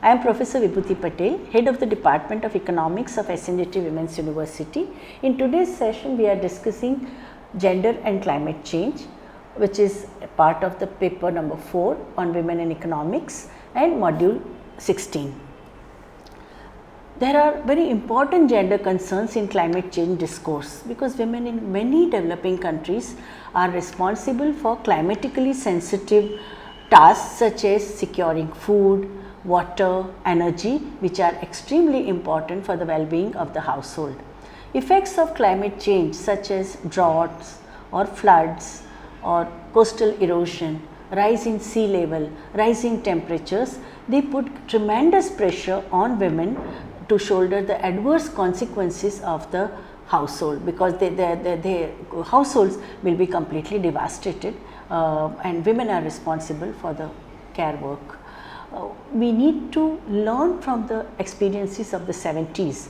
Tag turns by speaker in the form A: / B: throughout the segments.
A: I am Professor Vibhuti Patel, Head of the Department of Economics of SNJT Women's University. In today's session, we are discussing gender and climate change, which is part of the paper number 4 on women in economics and module 16. There are very important gender concerns in climate change discourse because women in many developing countries are responsible for climatically sensitive tasks such as securing food, water, energy, which are extremely important for the well-being of the household. Effects of climate change such as droughts or floods or coastal erosion, rise in sea level, rising temperatures, they put tremendous pressure on women to shoulder the adverse consequences of the household because their households will be completely devastated and women are responsible for the care work. We need to learn from the experiences of the 70s.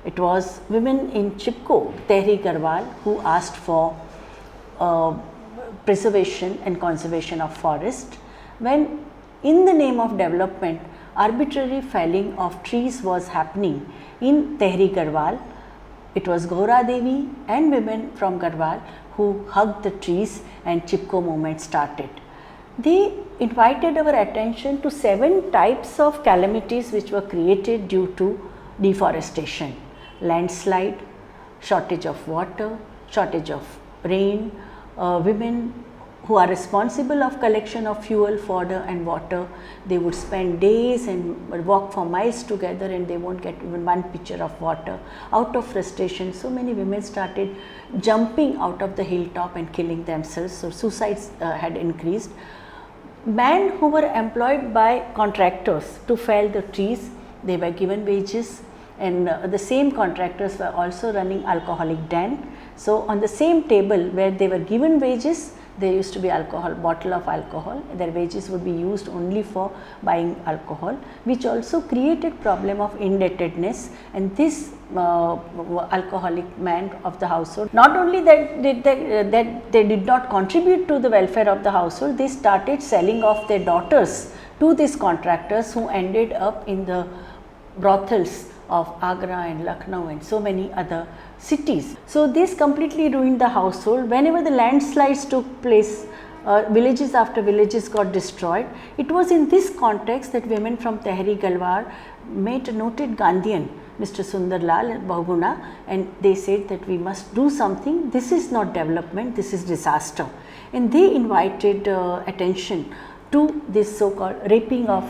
A: It was women in Chipko, Tehri Garhwal, who asked for preservation and conservation of forest, when in the name of development arbitrary felling of trees was happening in Tehri Garhwal. It was Gaura Devi and women from Garhwal who hugged the trees and Chipko movement started. They invited our attention to 7 types of calamities which were created due to deforestation: landslide, shortage of water, shortage of rain, women who are responsible of collection of fuel, fodder and water, they would spend days and walk for miles together and they won't get even one pitcher of water. Out of frustration, so many women started jumping out of the hilltop and killing themselves, so suicides had increased. Men who were employed by contractors to fell the trees, they were given wages, and the same contractors were also running alcoholic den. So on the same table where they were given wages, there used to be bottle of alcohol. Their wages would be used only for buying alcohol, which also created problem of indebtedness. And this alcoholic man of the household, not only that they did not contribute to the welfare of the household, they started selling off their daughters to these contractors who ended up in the brothels of Agra and Lucknow and so many other cities. So this completely ruined the household. Whenever the landslides took place, villages after villages got destroyed. It was in this context that women from Tehri Garhwal met a noted Gandhian, Mr. Sundarlal Bahuguna, and they said that we must do something. This is not development, this is disaster. And they invited attention to this so-called raping of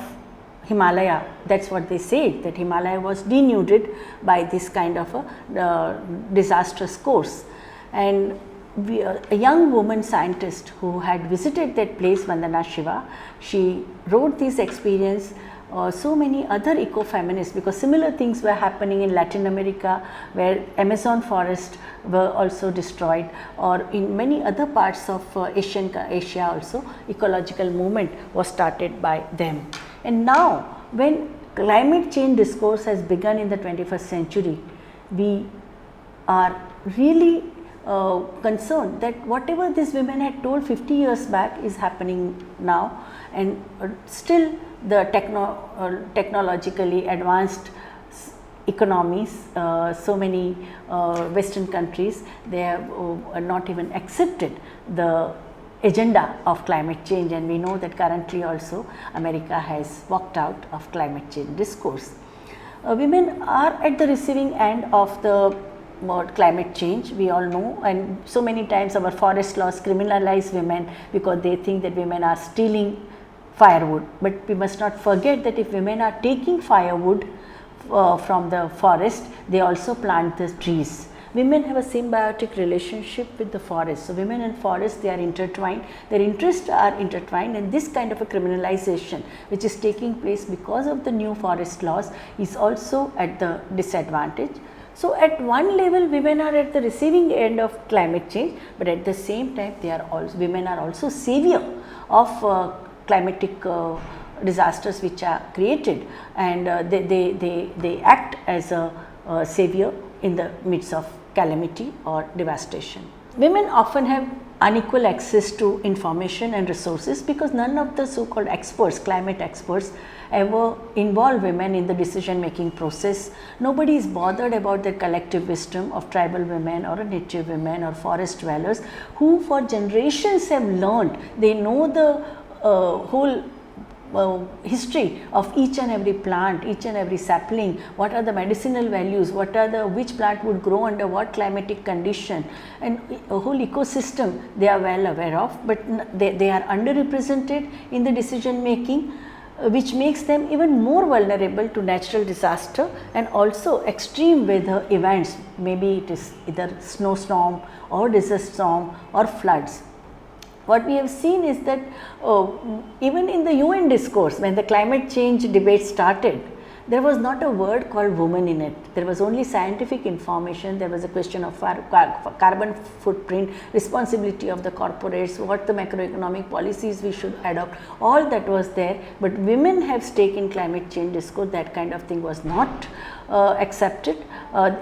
A: Himalaya. That's what they said, that Himalaya was denuded by this kind of a disastrous course. And a young woman scientist who had visited that place, Vandana Shiva, she wrote this experience. So many other eco-feminists, because similar things were happening in Latin America where Amazon forest were also destroyed, or in many other parts of Asia also, ecological movement was started by them. And now when climate change discourse has begun in the 21st century, we are really concerned that whatever these women had told 50 years back is happening now, and still the technologically advanced economies, so many western countries, they have not even accepted the agenda of climate change, and we know that currently also America has walked out of climate change discourse. Women are at the receiving end of the climate change, we all know, and so many times our forest laws criminalize women because they think that women are stealing firewood. But we must not forget that if women are taking firewood from the forest, they also plant the trees. Women have a symbiotic relationship with the forest. So women and forest, they are intertwined, their interests are intertwined, and this kind of a criminalization which is taking place because of the new forest laws is also at the disadvantage. So at one level women are at the receiving end of climate change, but at the same time they are also, women are also savior of climatic disasters which are created, and they act as a savior in the midst of calamity or devastation. Women often have unequal access to information and resources because none of the so-called experts, climate experts, ever involve women in the decision making process. Nobody is bothered about the collective wisdom of tribal women or native women or forest dwellers who for generations have learned. They know the whole history of each and every plant, each and every sapling, what are the medicinal values, what are the, which plant would grow under what climatic condition, and a whole ecosystem they are well aware of, but they are underrepresented in the decision making, which makes them even more vulnerable to natural disaster and also extreme weather events. Maybe it is either snowstorm or disaster storm or floods. What we have seen is that even in the UN discourse, when the climate change debate started, there was not a word called woman in it. There was only scientific information. There was a question of carbon footprint, responsibility of the corporates, what the macroeconomic policies we should adopt, all that was there. But women have stake in climate change discourse, that kind of thing was not accepted.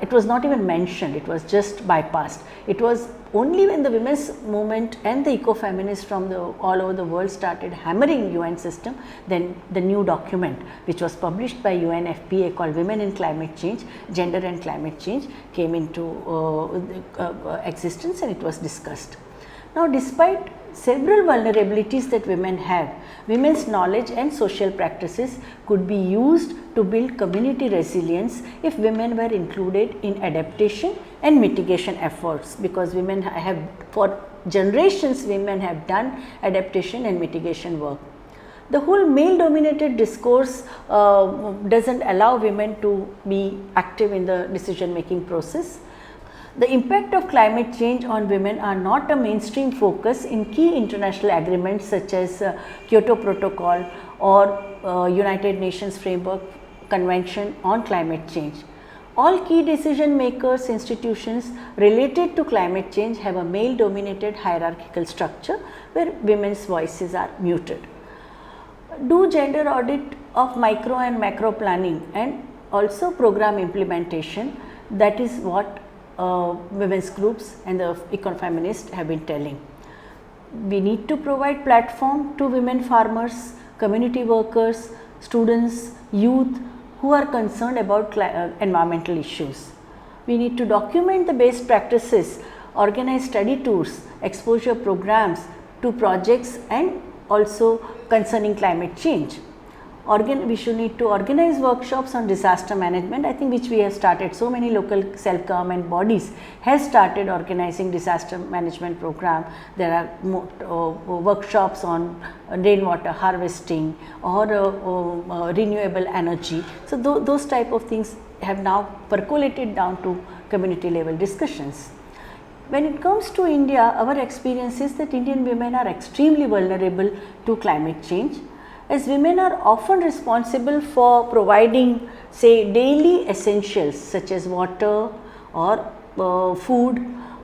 A: It was not even mentioned, it was just bypassed. It was only when the women's movement and the eco-feminists from all over the world started hammering UN system, then the new document which was published by UNFPA called Women in Climate Change, Gender and Climate Change came into existence, and it was discussed. Now, despite several vulnerabilities that women have, women's knowledge and social practices could be used to build community resilience if women were included in adaptation and mitigation efforts, because women have, for generations, women have done adaptation and mitigation work. The whole male dominated discourse doesn't allow women to be active in the decision making process. The impact of climate change on women are not a mainstream focus in key international agreements such as Kyoto Protocol or United Nations Framework Convention on Climate Change. All key decision makers institutions related to climate change have a male dominated hierarchical structure where women's voices are muted. Do gender audit of micro and macro planning and also program implementation, that is what women's groups and the eco-feminists have been telling. We need to provide platform to women farmers, community workers, students, youth who are concerned about environmental issues. We need to document the best practices, organize study tours, exposure programs to projects and also concerning climate change. We should need to organize workshops on disaster management, I think, which we have started. So many local self-government bodies have started organizing disaster management program. There are workshops on rainwater harvesting or renewable energy. So those type of things have now percolated down to community level discussions. When it comes to India, our experience is that Indian women are extremely vulnerable to climate change, as women are often responsible for providing, say, daily essentials such as water or food,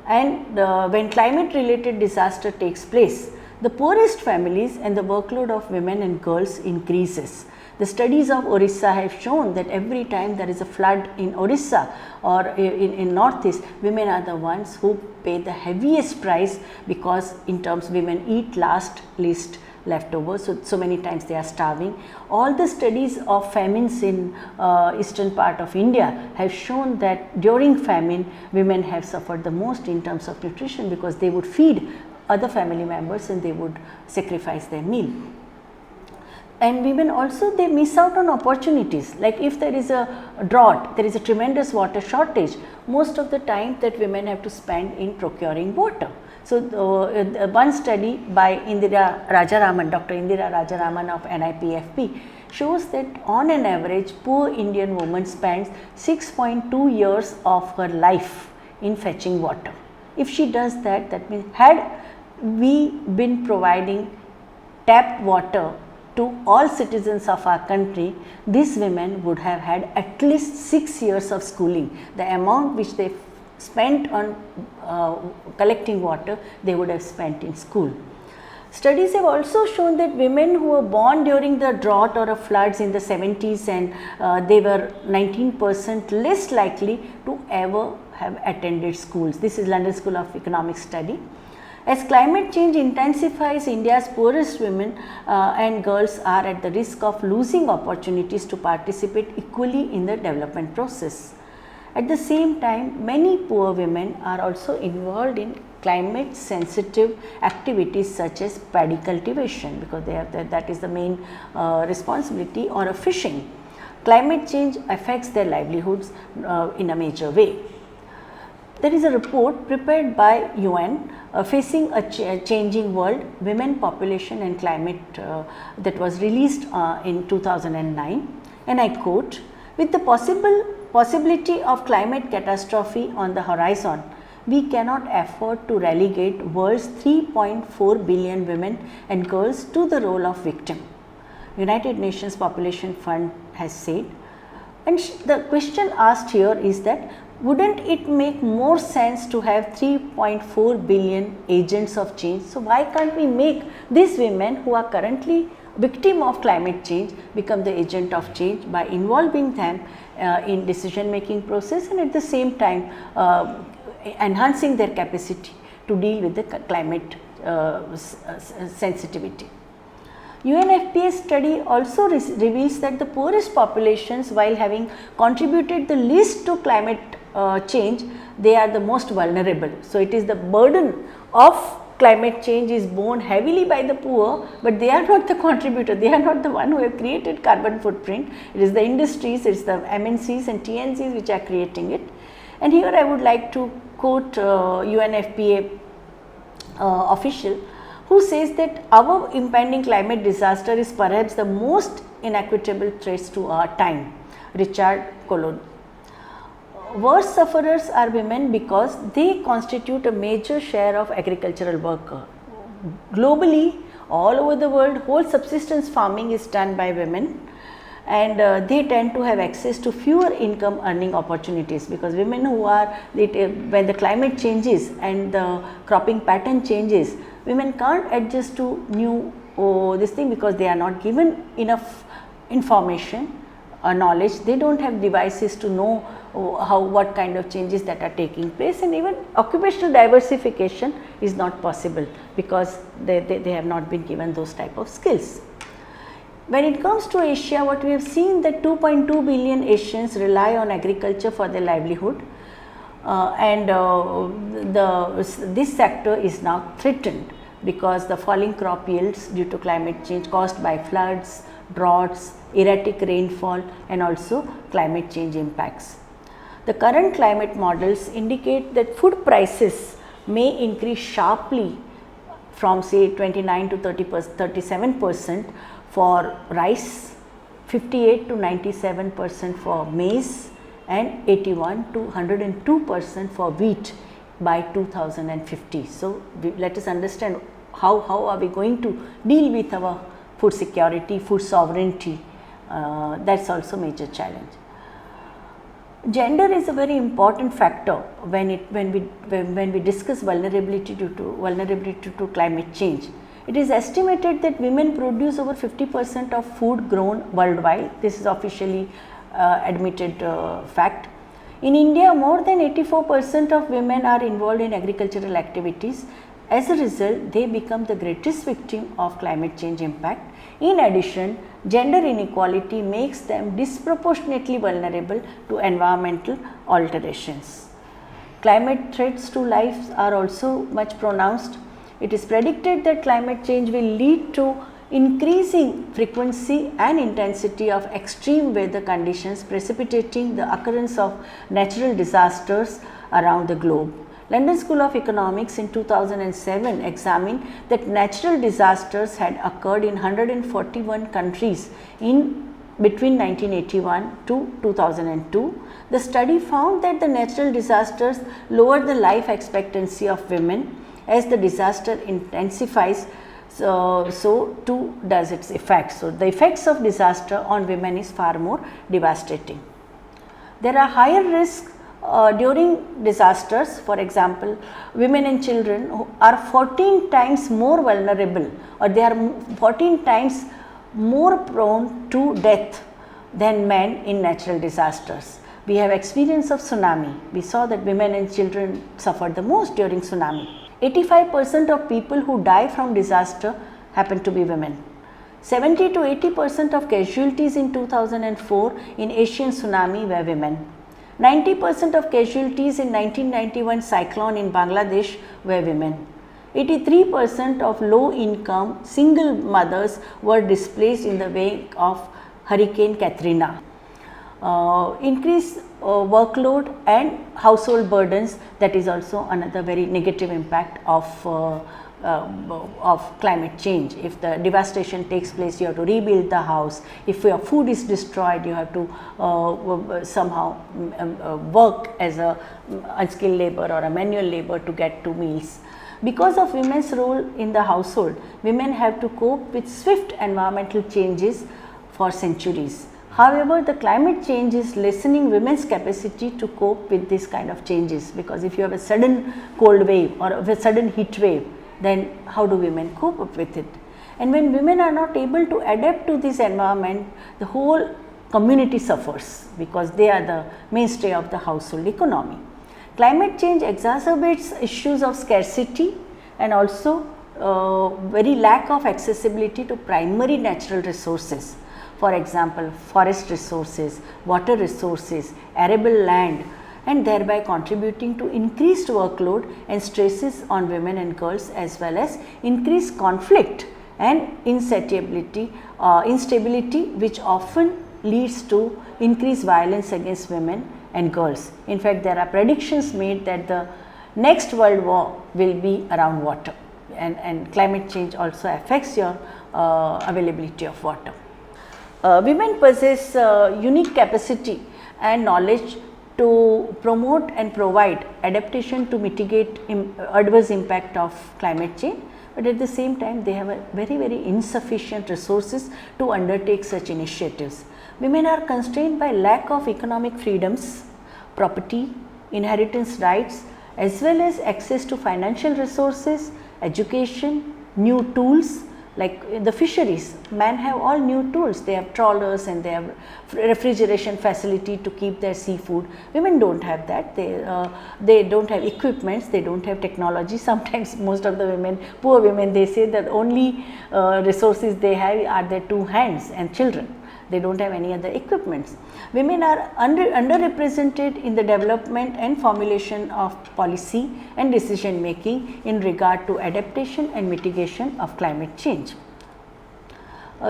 A: and when climate related disaster takes place, the poorest families and the workload of women and girls increases. The studies of Orissa have shown that every time there is a flood in Orissa or in northeast, women are the ones who pay the heaviest price, because in terms women eat last, least leftovers, so many times they are starving. All the studies of famines in eastern part of India have shown that during famine women have suffered the most in terms of nutrition, because they would feed other family members and they would sacrifice their meal. And women also, they miss out on opportunities, like if there is a drought, there is a tremendous water shortage, most of the time that women have to spend in procuring water. So, one study by Indira Rajaraman, Dr. Indira Rajaraman of NIPFP shows that on an average poor Indian woman spends 6.2 years of her life in fetching water. If she does that, that means had we been providing tap water to all citizens of our country, these women would have had at least 6 years of schooling. The amount which they spent on collecting water, they would have spent in school. Studies have also shown that women who were born during the drought or floods in the 70s, and they were 19% less likely to ever have attended schools. This is London School of Economics study. As climate change intensifies, India's poorest women and girls are at the risk of losing opportunities to participate equally in the development process. At the same time, many poor women are also involved in climate sensitive activities such as paddy cultivation, because that is the main responsibility, or fishing. Climate change affects their livelihoods in a major way. There is a report prepared by UN facing a changing world, women population and climate that was released in 2009, and I quote, "With the possibility of climate catastrophe on the horizon, we cannot afford to relegate world's 3.4 billion women and girls to the role of victim," United Nations Population Fund has said. And the question asked here is that, wouldn't it make more sense to have 3.4 billion agents of change? So why can't we make these women who are currently victim of climate change become the agent of change by involving them in decision making process, and at the same time enhancing their capacity to deal with the climate sensitivity. UNFPA study also reveals that the poorest populations, while having contributed the least to climate change, they are the most vulnerable. So it is the burden of climate change is borne heavily by the poor, but they are not the contributor, they are not the one who have created carbon footprint. It is the industries, it is the MNCs and TNCs which are creating it. And here I would like to quote UNFPA official, who says that our impending climate disaster is perhaps the most inequitable threat to our time, Richard Colon. Worst sufferers are women because they constitute a major share of agricultural worker. Globally, all over the world, whole subsistence farming is done by women, and they tend to have access to fewer income earning opportunities, because women who are, when the climate changes and the cropping pattern changes, women can't adjust to new this thing, because they are not given enough information or knowledge. They don't have devices to know what kind of changes that are taking place, and even occupational diversification is not possible because they have not been given those type of skills. When it comes to Asia, what we have seen that 2.2 billion Asians rely on agriculture for their livelihood, and this sector is now threatened because the falling crop yields due to climate change caused by floods, droughts, erratic rainfall, and also climate change impacts. The current climate models indicate that food prices may increase sharply from say 29 to 37% for rice, 58 to 97% for maize, and 81 to 102% for wheat by 2050. So, let us understand how are we going to deal with our food security, food sovereignty. That is also major challenge. Gender is a very important factor when we discuss vulnerability to climate change. It is estimated that women produce over 50% of food grown worldwide. This is officially admitted fact. In India, more than 84% of women are involved in agricultural activities. As a result, they become the greatest victim of climate change impact. In addition, gender inequality makes them disproportionately vulnerable to environmental alterations. Climate threats to life are also much pronounced. It is predicted that climate change will lead to increasing frequency and intensity of extreme weather conditions, precipitating the occurrence of natural disasters around the globe. London School of Economics in 2007 examined that natural disasters had occurred in 141 countries in between 1981 to 2002. The study found that the natural disasters lowered the life expectancy of women. As the disaster intensifies, so too does its effects. So, the effects of disaster on women is far more devastating. There are higher risks during disasters. For example, women and children who are 14 times more vulnerable, or they are 14 times more prone to death than men in natural disasters. We have experience of tsunami. We saw that women and children suffered the most during tsunami. 85% of people who die from disaster happen to be women. 70 to 80% of casualties in 2004 in Asian tsunami were women. 90% of casualties in 1991 cyclone in Bangladesh were women. 83% of low income single mothers were displaced in the wake of Hurricane Katrina. Increased workload and household burdens, that is also another very negative impact of climate change. If the devastation takes place, you have to rebuild the house. If your food is destroyed, you have to somehow work as a unskilled labor or a manual labor to get 2 meals. Because of women's role in the household, women have to cope with swift environmental changes for centuries. However, the climate change is lessening women's capacity to cope with this kind of changes, because if you have a sudden cold wave or a sudden heat wave, then how do women cope up with it? And when women are not able to adapt to this environment, the whole community suffers, because they are the mainstay of the household economy. Climate change exacerbates issues of scarcity and also very lack of accessibility to primary natural resources. For example, forest resources, water resources, arable land, and thereby contributing to increased workload and stresses on women and girls, as well as increased conflict and instability, which often leads to increased violence against women and girls. In fact, there are predictions made that the next world war will be around water, and climate change also affects your availability of water. Women possess unique capacity and knowledge to promote and provide adaptation to mitigate adverse impact of climate change, but at the same time they have a very insufficient resources to undertake such initiatives. Women are constrained by lack of economic freedoms, property, inheritance rights, as well as access to financial resources, education, new tools. Like the fisheries, men have all new tools. They have trawlers and they have refrigeration facility to keep their seafood. Women don't have that. They don't have equipments. They don't have technology. Sometimes most of the women, poor women, they say that only resources they have are their 2 hands and children. They don't have any other equipments. Women are underrepresented in the development and formulation of policy and decision making in regard to adaptation and mitigation of climate change.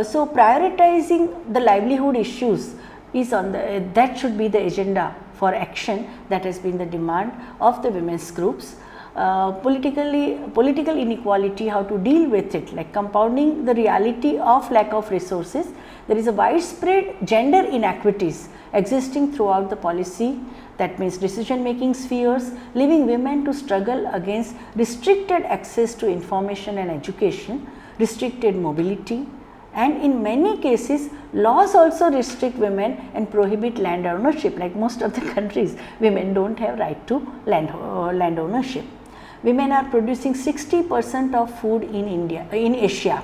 A: So prioritizing the livelihood issues is on that should be the agenda for action. That has been the demand of the women's groups. Political inequality, how to deal with it, like compounding the reality of lack of resources. There is a widespread gender inequities existing throughout the policy, that means decision making spheres, leaving women to struggle against restricted access to information and education, restricted mobility, and in many cases laws also restrict women and prohibit land ownership. Like most of the countries, women do not have right to land ownership. Women are producing 60% of food in Asia,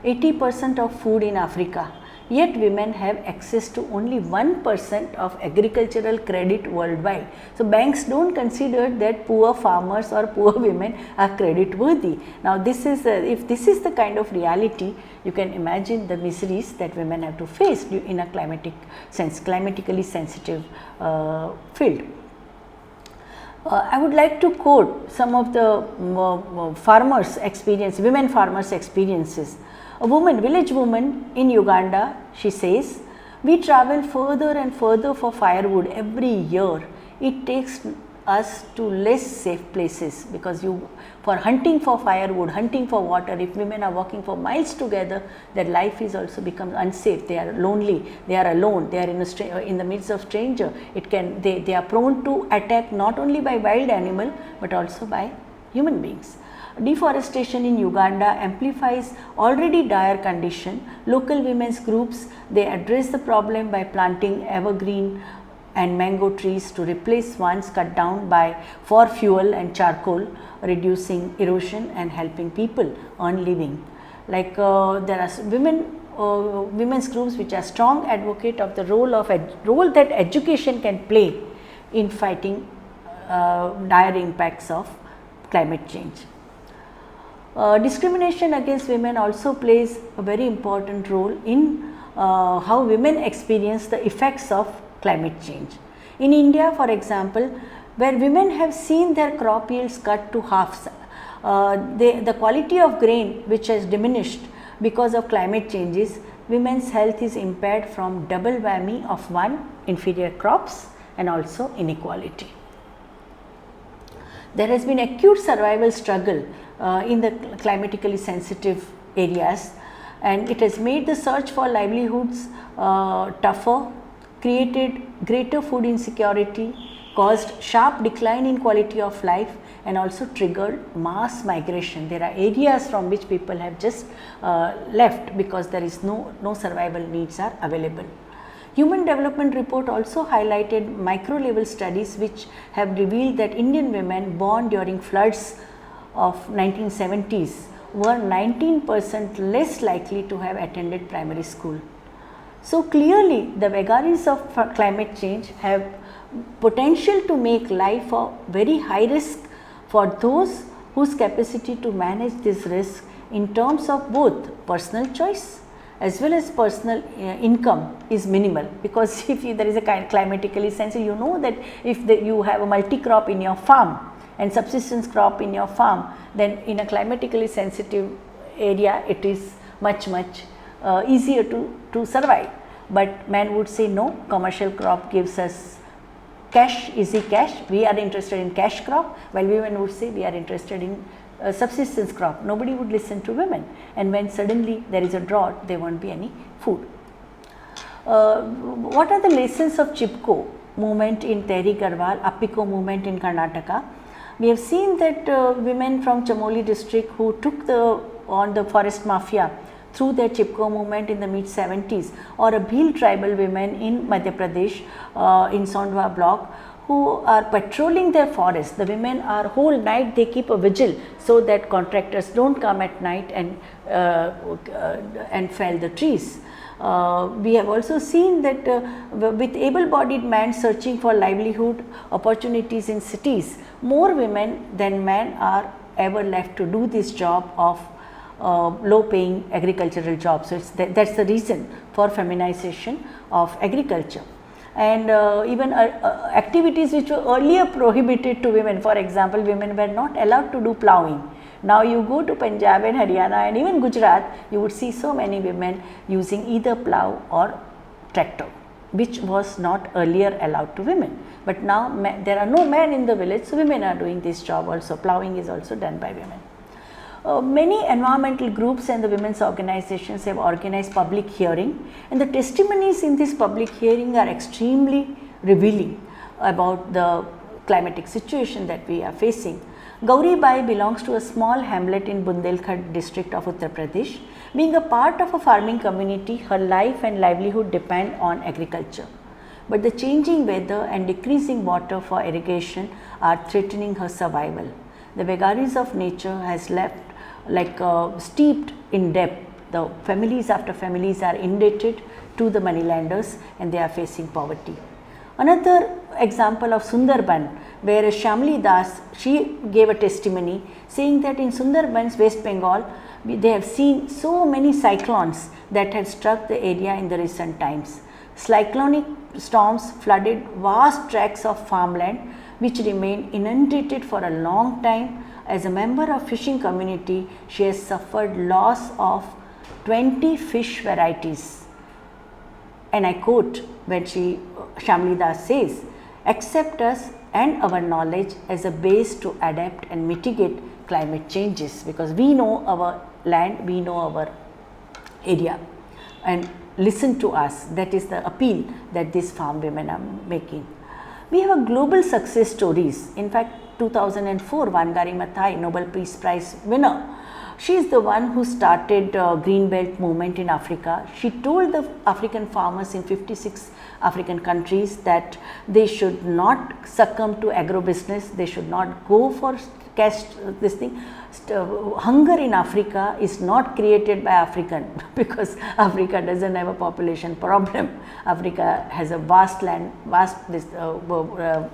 A: 80% of food in Africa, yet women have access to only 1% of agricultural credit worldwide. So banks don't consider that poor farmers or poor women are credit worthy. Now this is if this is the kind of reality, you can imagine the miseries that women have to face in a climatically sensitive field. I would like to quote some of the women farmers' experiences. A village woman in Uganda, she says, "We travel further and further for firewood every year. It takes us to less safe places, because for hunting for firewood, hunting for water, if women are walking for miles together, their life is also becomes unsafe. They are lonely, they are alone, they are in the midst of stranger. They are prone to attack not only by wild animal but also by human beings." Deforestation in Uganda amplifies already dire condition. Local women's groups, they address the problem by planting evergreen and mango trees to replace ones cut down for fuel and charcoal, reducing erosion and helping people earn living. Like there are women women's groups which are strong advocate of the role that education can play in fighting dire impacts of climate change. Discrimination against women also plays a very important role in how women experience the effects of climate change. In India, for example, where women have seen their crop yields cut to half, the quality of grain which has diminished because of climate changes, women's health is impaired from double whammy of one, inferior crops and also inequality. There has been acute survival struggle in the climatically sensitive areas, and it has made the search for livelihoods tougher, created greater food insecurity, caused sharp decline in quality of life, and also triggered mass migration. There are areas from which people have just left because there is no survival needs are available. Human Development Report also highlighted micro level studies which have revealed that Indian women born during floods of 1970s were 19% less likely to have attended primary school. So clearly the vagaries of climate change have potential to make life a very high risk for those whose capacity to manage this risk in terms of both personal choice as well as personal income is minimal, because if there is a climatically sensitive, you know that if you have a multi crop in your farm and subsistence crop in your farm, then in a climatically sensitive area it is much easier to survive. But man would say no, commercial crop gives us cash, easy cash, we are interested in cash crop, while women would say we are interested in subsistence crop. Nobody would listen to women, and when suddenly there is a drought, there won't be any food. What are the lessons of Chipko movement in Tehri Garhwal, Appiko movement in Karnataka? We have seen that women from Chamoli district who took on the forest mafia through their Chipko movement in the mid 70s, or a Bhil tribal women in Madhya Pradesh in Sondwa block, who are patrolling their forest. The women are whole night, they keep a vigil so that contractors don't come at night and fell the trees. We have also seen that with able-bodied man searching for livelihood opportunities in cities, more women than men are ever left to do this job of low-paying agricultural jobs. So that's the reason for feminization of agriculture. And even activities which were earlier prohibited to women, for example, women were not allowed to do ploughing. Now you go to Punjab and Haryana and even Gujarat, you would see so many women using either plough or tractor, which was not earlier allowed to women. But now there are no men in the village, so women are doing this job also. Ploughing is also done by women. Many environmental groups and the women's organizations have organized public hearing, and the testimonies in this public hearing are extremely revealing about the climatic situation that we are facing. Gauri Bai belongs to a small hamlet in Bundelkhand district of Uttar Pradesh. Being a part of a farming community, her life and livelihood depend on agriculture. But the changing weather and decreasing water for irrigation are threatening her survival. The vagaries of nature has left steeped in debt. The families after families are indebted to the moneylenders and they are facing poverty. Another example of Sundarban, where Shamli Das, she gave a testimony saying that in Sundarban's West Bengal, they have seen so many cyclones that had struck the area in the recent times. Cyclonic storms flooded vast tracts of farmland which remained inundated for a long time. As a member of fishing community, she has suffered loss of 20 fish varieties. And I quote when Shamli Das says, accept us and our knowledge as a base to adapt and mitigate climate changes, because we know our land, we know our area, and listen to us. That is the appeal that these farm women are making. We have a global success stories. In fact, 2004, Wangari Maathai, Nobel Peace Prize winner, she is the one who started Green Belt movement in Africa. She told the African farmers in 56 African countries that they should not succumb to agro-business, they should not go for caste this thing. Hunger in Africa is not created by African because Africa doesn't have a population problem. Africa has a vast land,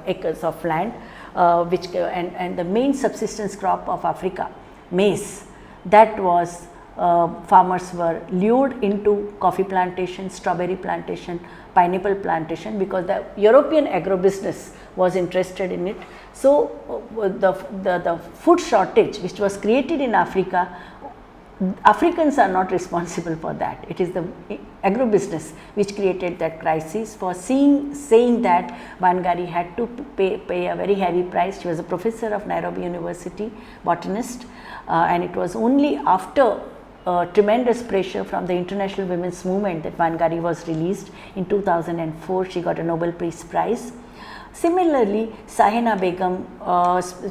A: acres of land, and the main subsistence crop of Africa, maize, that was farmers were lured into coffee plantation, strawberry plantation, pineapple plantation, because the European agribusiness was interested in it. So the food shortage which was created in Africa, Africans are not responsible for that. It is the agribusiness which created that crisis. For saying that, Wangari had to pay a very heavy price. She was a professor of Nairobi University, botanist, and it was only after tremendous pressure from the international women's movement that Wangari was released. In 2004, she got a Nobel Peace Prize. Similarly, Sahina Begum,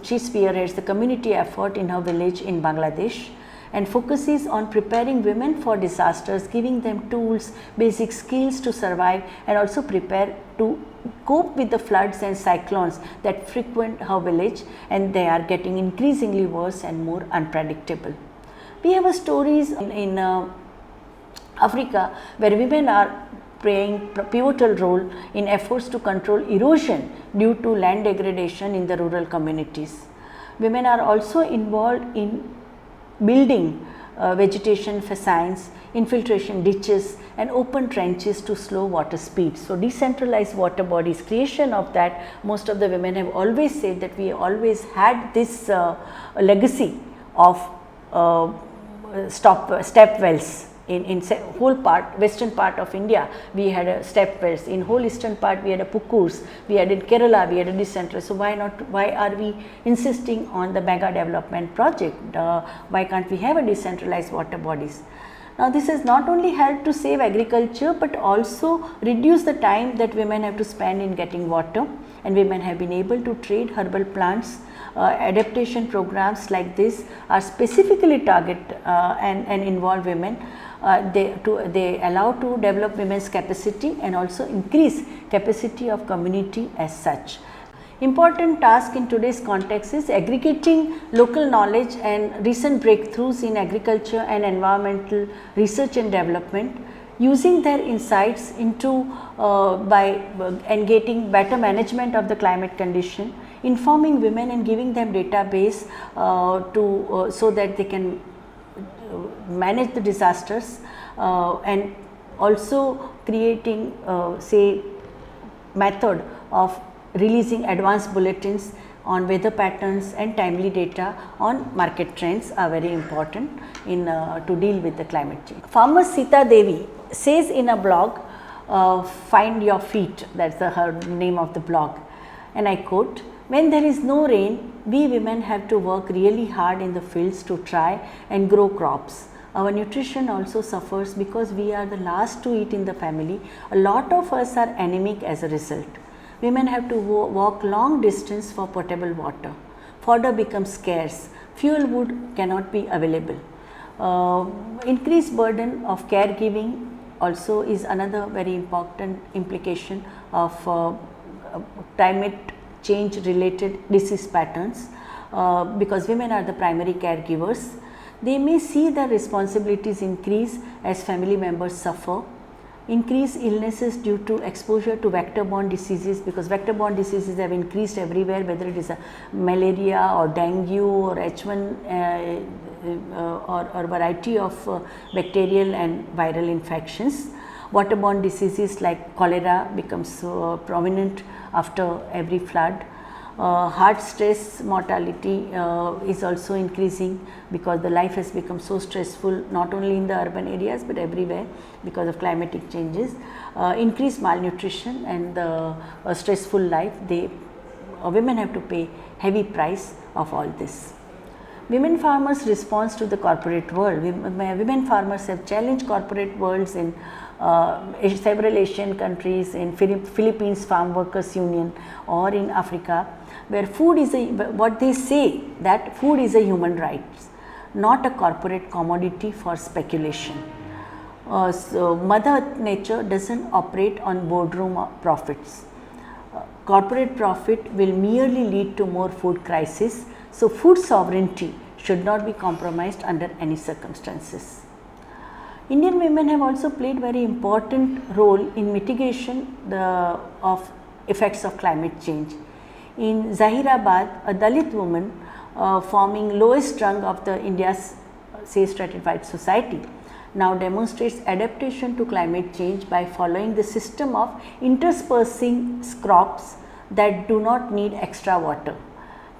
A: she spearheads the community effort in her village in Bangladesh and focuses on preparing women for disasters, giving them tools, basic skills to survive, and also prepare to cope with the floods and cyclones that frequent her village, and they are getting increasingly worse and more unpredictable. We have stories in Africa where women are playing pivotal role in efforts to control erosion due to land degradation in the rural communities. Women are also involved in building vegetation fascines, infiltration ditches, and open trenches to slow water speed. So, decentralized water bodies, creation of that, most of the women have always said that we always had this legacy of step wells. In whole part, western part of India, we had a step wells. In whole eastern part, we had a pukurs. We had in Kerala, we had a decentralized. So why not? Why are we insisting on the mega development project? Why can't we have a decentralized water bodies? Now, this has not only helped to save agriculture, but also reduce the time that women have to spend in getting water, and women have been able to trade herbal plants. Adaptation programs like this are specifically target and involve women. They allow to develop women's capacity and also increase capacity of community as such. Important task in today's context is aggregating local knowledge and recent breakthroughs in agriculture and environmental research and development, using their insights into and getting better management of the climate condition, informing women and giving them database so that they can manage the disasters, and also creating say method of releasing advanced bulletins on weather patterns and timely data on market trends are very important in to deal with the climate change. Farmer Sita Devi says in a blog, "Find your feet," that's her name of the blog, and I quote, "When there is no rain, we women have to work really hard in the fields to try and grow crops. Our nutrition also suffers because we are the last to eat in the family. A lot of us are anemic as a result. Women have to walk long distance for potable water. Fodder becomes scarce. Fuel wood cannot be available. Increased burden of caregiving also is another very important implication of climate change related disease patterns, because women are the primary caregivers. They may see their responsibilities increase as family members suffer. Increased illnesses due to exposure to vector-borne diseases, because vector-borne diseases have increased everywhere, whether it is a malaria or dengue or H1 or variety of bacterial and viral infections. Waterborne diseases like cholera becomes prominent after every flood. Heart stress mortality is also increasing because the life has become so stressful, not only in the urban areas but everywhere because of climatic changes. Increased malnutrition and the stressful life, women have to pay heavy price of all this. Women farmers' response to the corporate world. Women farmers have challenged corporate worlds in several Asian countries, in Philippines Farm Workers Union, or in Africa, where food is what they say, that food is a human right, not a corporate commodity for speculation. So Mother Nature doesn't operate on boardroom profits. Corporate profit will merely lead to more food crisis. So, food sovereignty should not be compromised under any circumstances. Indian women have also played very important role in mitigation of effects of climate change. In Zahirabad, a Dalit woman forming lowest rung of the India's stratified society now demonstrates adaptation to climate change by following the system of interspersing crops that do not need extra water,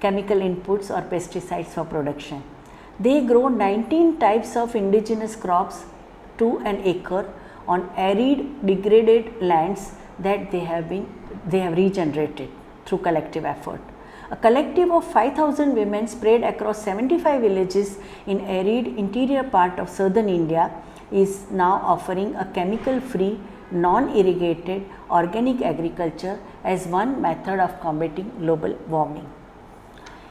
A: chemical inputs or pesticides for production. They grow 19 types of indigenous crops to an acre on arid degraded lands that they have regenerated through collective effort. A collective of 5,000 women spread across 75 villages in arid interior part of southern India is now offering a chemical free, non-irrigated organic agriculture as one method of combating global warming.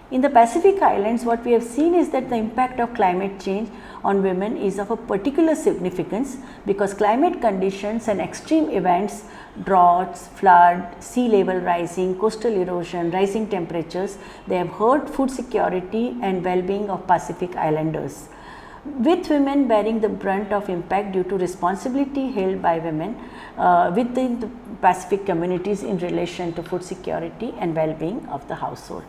A: In the Pacific Islands, what we have seen is that the impact of climate change on women is of a particular significance because climate conditions and extreme events, droughts, flood, sea level rising, coastal erosion, rising temperatures, they have hurt food security and well-being of Pacific Islanders, with women bearing the brunt of impact due to responsibility held by women within the Pacific communities in relation to food security and well-being of the household.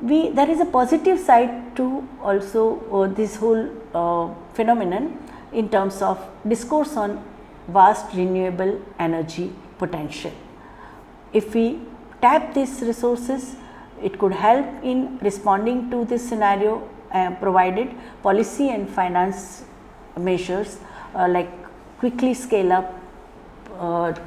A: There is a positive side to also this whole phenomenon in terms of discourse on vast renewable energy potential. If we tap these resources, it could help in responding to this scenario provided policy and finance measures like quickly scale up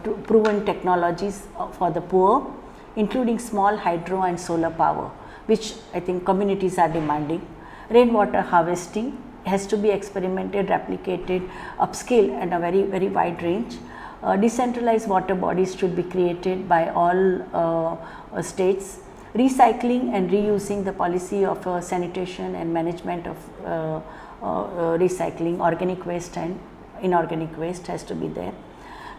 A: to proven technologies for the poor, including small hydro and solar power, which I think communities are demanding. Rainwater harvesting has to be experimented, replicated, upscale at a very wide range. Decentralized water bodies should be created by all states. Recycling and reusing, the policy of sanitation and management of recycling, organic waste and inorganic waste has to be there.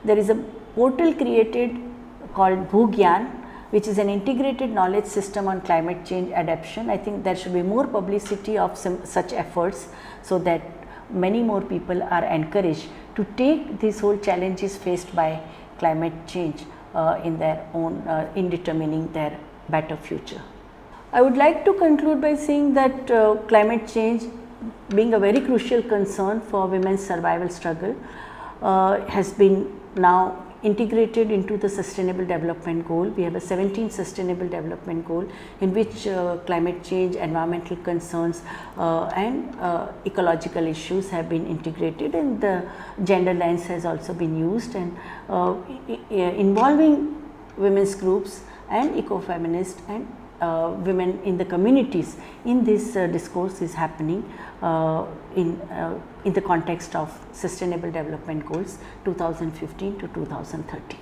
A: There is a portal created called Bhugyan, which is an integrated knowledge system on climate change adaptation. I think there should be more publicity of such efforts so that many more people are encouraged to take these whole challenges faced by climate change in their own in determining their better future. I would like to conclude by saying that climate change, being a very crucial concern for women's survival struggle, has been now integrated into the sustainable development goal. We have a 17 sustainable development goal in which climate change, environmental concerns and ecological issues have been integrated, and the gender lens has also been used, and involving women's groups and eco-feminist and women in the communities in this discourse is happening in the context of sustainable development goals 2015 to 2030.